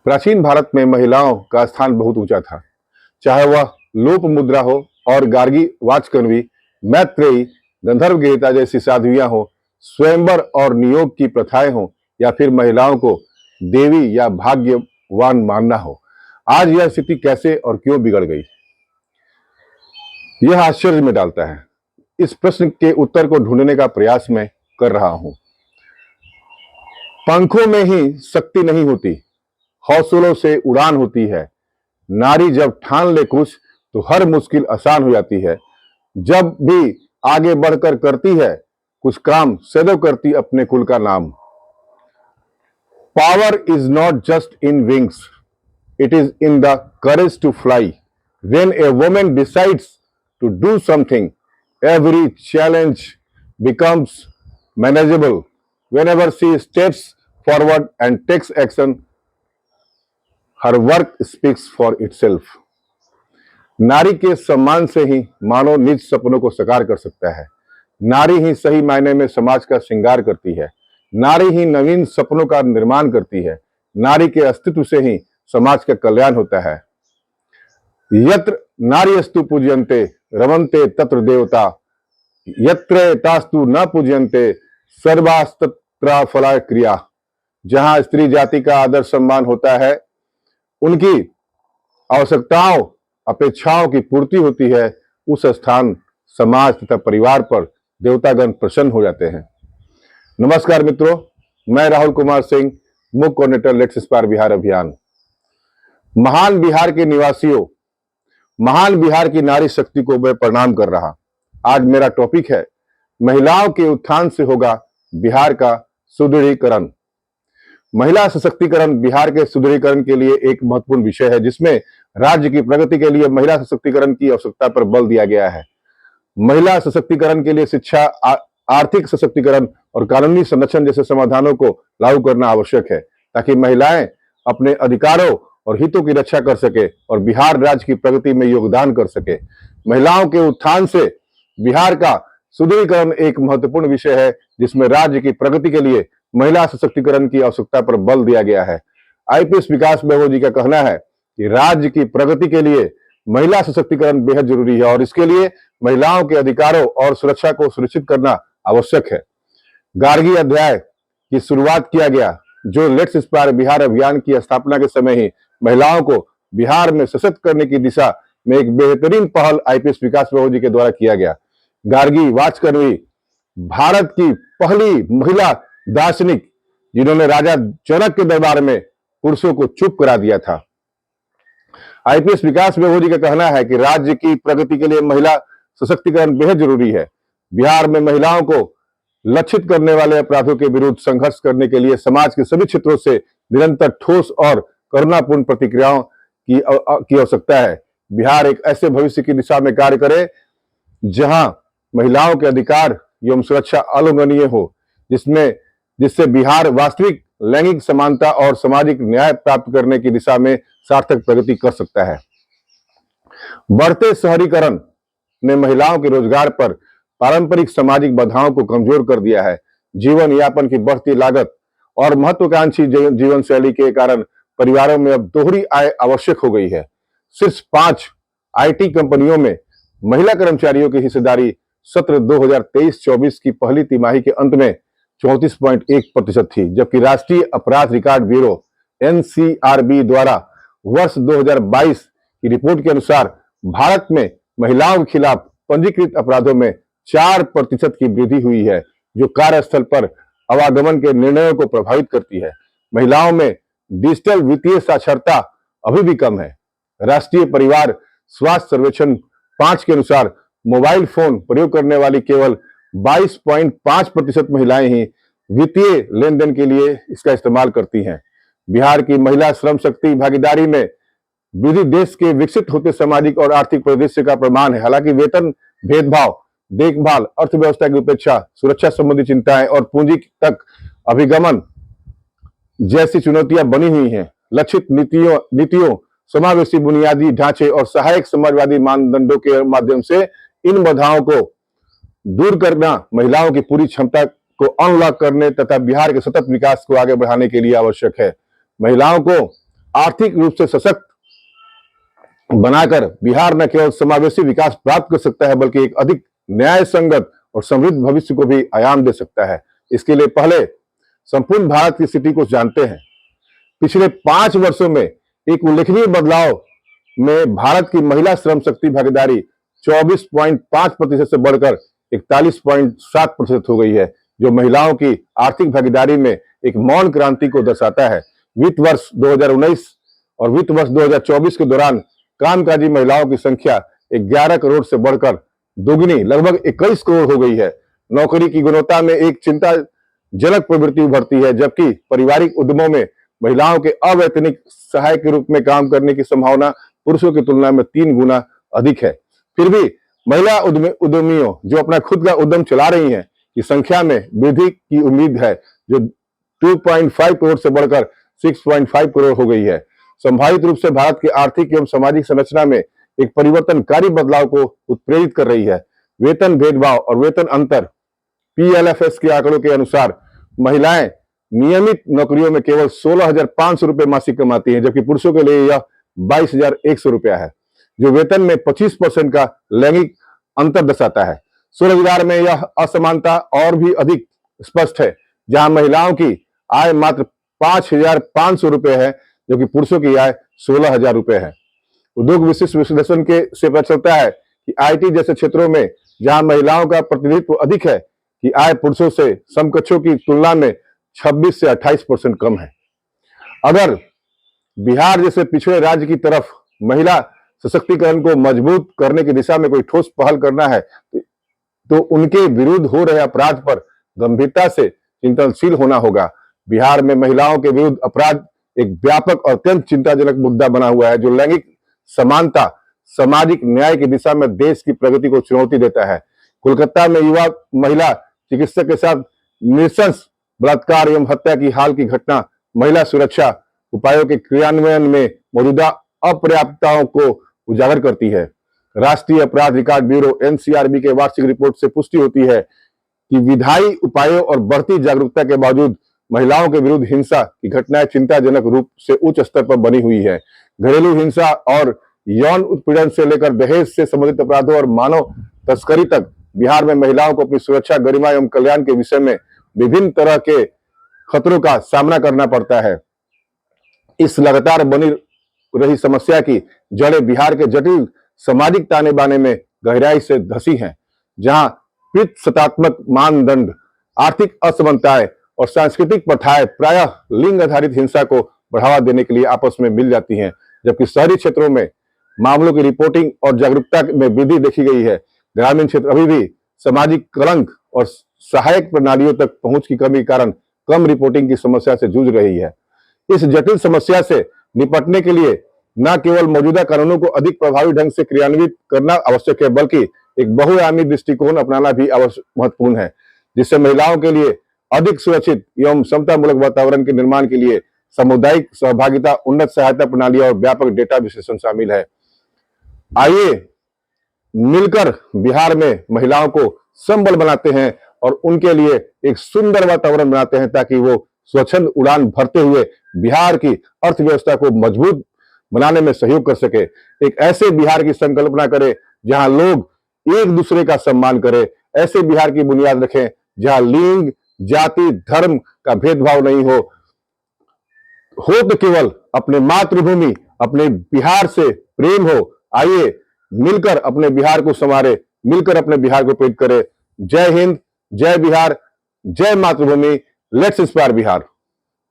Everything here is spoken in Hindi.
प्राचीन भारत में महिलाओं का स्थान बहुत ऊंचा था। चाहे वह लोप मुद्रा हो और गार्गी वाचकन्वी, मैत्रेयी, गंधर्व गीता जैसी साध्वियां हो, स्वयंवर और नियोग की प्रथाएं हो, या फिर महिलाओं को देवी या भाग्यवान मानना हो, आज यह स्थिति कैसे और क्यों बिगड़ गई, यह आश्चर्य में डालता है। इस प्रश्न के उत्तर को ढूंढने का प्रयास मैं कर रहा हूं। पंखों में ही शक्ति नहीं होती, हौसलों से उड़ान होती है। नारी जब ठान ले कुछ तो हर मुश्किल आसान हो जाती है। जब भी आगे बढ़कर करती है कुछ काम, सदैव करती अपने कुल का नाम। Power is not just in wings, it is in the courage to fly. When a woman decides to do something, every challenge becomes manageable. Whenever she steps forward and takes action, her work speaks for itself. नारी के सम्मान से ही मानव निज सपनों को साकार कर सकता है। नारी ही सही मायने में समाज का श्रृंगार करती है। नारी ही नवीन सपनों का निर्माण करती है। नारी के अस्तित्व से ही समाज का कल्याण होता है। यत्र नार्यस्तु पूज्यन्ते रमन्ते तत्र देवता, यत्र तास्तु न पूज्यन्ते सर्वास्तत्र फला क्रिया। जहां स्त्री जाति का आदर सम्मान होता है, उनकी आवश्यकताओं अपेक्षाओं की पूर्ति होती है, उस स्थान समाज तथा परिवार पर देवतागण प्रसन्न हो जाते हैं। नमस्कार मित्रों, मैं राहुल कुमार सिंह, मुख्य कोऑर्डिनेटर लेट्स इंस्पायर बिहार अभियान। महान बिहार के निवासियों, महान बिहार की नारी शक्ति को मैं प्रणाम कर रहा। आज मेरा टॉपिक है, महिलाओं के उत्थान से होगा बिहार का सुदृढ़ीकरण। महिला सशक्तिकरण बिहार के सुदृढ़ीकरण के लिए एक महत्वपूर्ण विषय है, जिसमें राज्य की प्रगति के लिए महिला सशक्तिकरण की आवश्यकता पर बल दिया गया है। महिला सशक्तिकरण के लिए शिक्षा, आर्थिक सशक्तिकरण और कानूनी संरक्षण जैसे समाधानों को लागू करना आवश्यक है, ताकि महिलाएं अपने अधिकारों और हितों की रक्षा कर सके और बिहार राज्य की प्रगति में योगदान कर सके। महिलाओं के उत्थान से बिहार का सुदृढ़ीकरण एक महत्वपूर्ण विषय है, जिसमें राज्य की प्रगति के लिए महिला सशक्तिकरण की आवश्यकता पर बल दिया गया है। आईपीएस विकास बेहो जी का कहना है कि राज्य की प्रगति के लिए महिला सशक्तिकरण बेहद जरूरी है और इसके लिए महिलाओं के अधिकारों और सुरक्षा को सुनिश्चित करना आवश्यक है। गार्गी अध्याय की शुरुआत किया गया, जो लेट्स इंस्पायर बिहार अभियान की स्थापना के समय ही महिलाओं को बिहार में सशक्त करने की दिशा में एक बेहतरीन पहल आईपीएस विकास बेहो जी के द्वारा किया गया। गार्गी वाचकन्वी भारत की पहली महिला दार्शनिक, जिन्होंने राजा जनक के दरबार में पुरुषों को चुप करा दिया था। आईपीएस विकास बेहो जी का कहना है कि राज्य की प्रगति के लिए महिला सशक्तिकरण बेहद जरूरी है। बिहार में महिलाओं को लक्षित करने वाले अपराधों के विरुद्ध संघर्ष करने के लिए समाज के सभी क्षेत्रों से निरंतर ठोस और करुणापूर्ण प्रतिक्रियाओं की आवश्यकता है। बिहार एक ऐसे भविष्य की दिशा में कार्य करे जहां महिलाओं के अधिकार एवं सुरक्षा अवलंघनीय हो, जिससे बिहार वास्तविक लैंगिक समानता और सामाजिक न्याय प्राप्त करने की दिशा में सार्थक प्रगति कर सकता है। बढ़ते शहरीकरण ने महिलाओं के रोजगार पर पारंपरिक सामाजिक बाधाओं को कमजोर कर दिया है। जीवन यापन की बढ़ती लागत और महत्वाकांक्षी जीवन शैली के कारण परिवारों में अब दोहरी आय आवश्यक हो गई है। सिर्फ 5 आईटी कंपनियों में महिला कर्मचारियों की हिस्सेदारी सत्र 2023-24 की पहली तिमाही के अंत में 34.1% थी, जबकि राष्ट्रीय अपराध रिकॉर्ड ब्यूरो एनसीआरबी द्वारा वर्ष 2022 की रिपोर्ट के अनुसार भारत में महिलाओं के खिलाफ पंजीकृत अपराधों में 4% की वृद्धि हुई है, जो कार्यस्थल पर आवागमन के निर्णयों को प्रभावित करती है। महिलाओं में डिजिटल वित्तीय साक्षरता अभी भी कम है। राष्ट्रीय परिवार स्वास्थ्य सर्वेक्षण 5 के अनुसार मोबाइल फोन प्रयोग करने वाली केवल 22.5% महिलाएं ही वित्तीय लेन देन के लिए इसका इस्तेमाल करती हैं। बिहार की महिला श्रम शक्ति भागीदारी में वृद्धि देश के विकसित होते सामाजिक और आर्थिक परिदृश्य का प्रमाण है। हालांकि वेतन भेदभाव, देखभाल, अर्थव्यवस्था की उपेक्षा, सुरक्षा संबंधी चिंताएं और पूंजी तक अभिगमन जैसी चुनौतियां बनी हुई हैं। लक्षित नीतियों, समावेशी बुनियादी ढांचे और सहायक समाजवादी मानदंडों के माध्यम से इन बाधाओं को दूर करना महिलाओं की पूरी क्षमता को अनलॉक करने तथा बिहार के सतत विकास को आगे बढ़ाने के लिए आवश्यक है। महिलाओं को आर्थिक रूप से सशक्त बनाकर बिहार न केवल समावेशी विकास प्राप्त कर सकता है बल्कि एक अधिक न्याय संगत और समृद्ध भविष्य को भी आयाम दे सकता है। इसके लिए पहले संपूर्ण भारत की स्थिति को जानते हैं। पिछले 5 वर्षों में एक उल्लेखनीय बदलाव में भारत की महिला श्रम शक्ति भागीदारी 24.5% से बढ़कर 41.7% हो गई है, जो महिलाओं की आर्थिक भागीदारी में एक मौन क्रांति को दर्शाता है। वित्त वर्ष 2019 और वित्त वर्ष 2024 के दौरान कामकाजी महिलाओं की संख्या 11 करोड़ से बढ़कर दोगुनी लगभग 21 करोड़ हो गई है। नौकरी की गुणवत्ता में एक चिंताजनक प्रवृत्ति उभरती है, जबकि पारिवारिक उद्यमों में महिलाओं के अवैतनिक सहायक के रूप में काम करने की संभावना पुरुषों की तुलना में 3 गुना अधिक है। फिर भी महिला उद्यमियों जो अपना खुद का उद्यम चला रही हैं की संख्या में वृद्धि की उम्मीद है, जो 2.5 करोड़ से बढ़कर 6.5 करोड़ हो गई है। संभावित रूप से भारत की आर्थिक एवं सामाजिक संरचना में एक परिवर्तनकारी बदलाव को उत्प्रेरित कर रही है। वेतन भेदभाव और वेतन अंतर PLFS के आंकड़ों के अनुसार महिलाएं नियमित नौकरियों में केवल 16,500 रुपए मासिक कमाती हैं, जबकि पुरुषों के लिए यह 22,100 रुपया है, जो वेतन में 25% का लैंगिक अंतर दर्शाता है। स्वरोजगार में यह असमानता और भी अधिक स्पष्ट है, जहां महिलाओं की आय मात्र 5,500 रुपए है, जबकि पुरुषों की आय 16,000 रुपए है। उद्योग विशिष्ट विश्लेषण के से पता चलता है कि IT जैसे क्षेत्रों में जहां महिलाओं का प्रतिनिधित्व अधिक है कि आय पुरुषों से समकक्षों की तुलना में 26 से 28% कम है। अगर बिहार जैसे पिछड़े राज्य की तरफ महिला सशक्तिकरण को मजबूत करने की दिशा में कोई ठोस पहल करना है तो उनके विरुद्ध हो रहे अपराध पर गंभीरता से चिंतनशील होना होगा। बिहार में महिलाओं के विरुद्ध अपराध एक व्यापक और अत्यंत चिंताजनक मुद्दा बना हुआ है, जो लैंगिक समानता, सामाजिक न्याय की दिशा में देश की प्रगति को चुनौती देता है। कोलकाता में युवा महिला चिकित्सक के साथ नृशंस बलात्कार एवं हत्या की हाल की घटना महिला सुरक्षा उपायों के क्रियान्वयन में मौजूदा अपर्याप्तताओं को उजागर करती है। राष्ट्रीय अपराध रिकॉर्ड ब्यूरो NCRB के वार्षिक रिपोर्ट से पुष्टि होती है कि विधायी उपायों और बढ़ती जागरूकता के बावजूद महिलाओं के विरुद्ध हिंसा की घटनाएं चिंताजनक रूप से उच्च स्तर पर बनी हुई है। घरेलू हिंसा और यौन उत्पीड़न से लेकर दहेज से संबंधित अपराधों और मानव तस्करी तक बिहार में महिलाओं को अपनी सुरक्षा, गरिमा एवं कल्याण के विषय में विभिन्न तरह के खतरों का सामना करना पड़ता है। इस लगातार बनी रही समस्या की जड़ें बिहार के जटिल सामाजिक ताने बाने में गहराई से धसी हैं, जहां पितृसत्तात्मक मानदंड, आर्थिक असमानताएं और सांस्कृतिक प्रथाएं प्रायः लिंग आधारित हिंसा को बढ़ावा देने के लिए आपस में मिल जाती हैं, जबकि शहरी क्षेत्रों में मामलों की रिपोर्टिंग और जागरूकता में वृद्धि देखी गई है। ग्रामीण क्षेत्र अभी भी सामाजिक कलंक और सहायक प्रणालियों तक पहुंच की कमी के कारण कम रिपोर्टिंग की समस्या से जूझ रही है। इस जटिल समस्या से निपटने के लिए न केवल मौजूदा कानूनों को अधिक प्रभावी ढंग से क्रियान्वित करना आवश्यक है, बल्कि एक बहुआयामी दृष्टिकोण अपनाना भी महत्वपूर्ण है, जिससे महिलाओं के लिए अधिक सुरक्षित एवं समतामूलक वातावरण के निर्माण के लिए सामुदायिक सहभागिता, उन्नत सहायता प्रणाली और व्यापक डेटा विश्लेषण शामिल है। आइए मिलकर बिहार में महिलाओं को संबल बनाते हैं और उनके लिए एक सुंदर वातावरण बनाते हैं, ताकि वो स्वच्छंद उड़ान भरते हुए बिहार की अर्थव्यवस्था को मजबूत बनाने में सहयोग कर सके। एक ऐसे बिहार की संकल्पना करें जहां लोग एक दूसरे का सम्मान करें, ऐसे बिहार की बुनियाद रखें जहां लिंग, जाति, धर्म का भेदभाव नहीं हो तो केवल अपने मातृभूमि, अपने बिहार से प्रेम हो। आइए मिलकर अपने बिहार को संवारे, मिलकर अपने बिहार को प्रेरित करें। जय हिंद, जय बिहार, जय मातृभूमि। Let's inspire Bihar.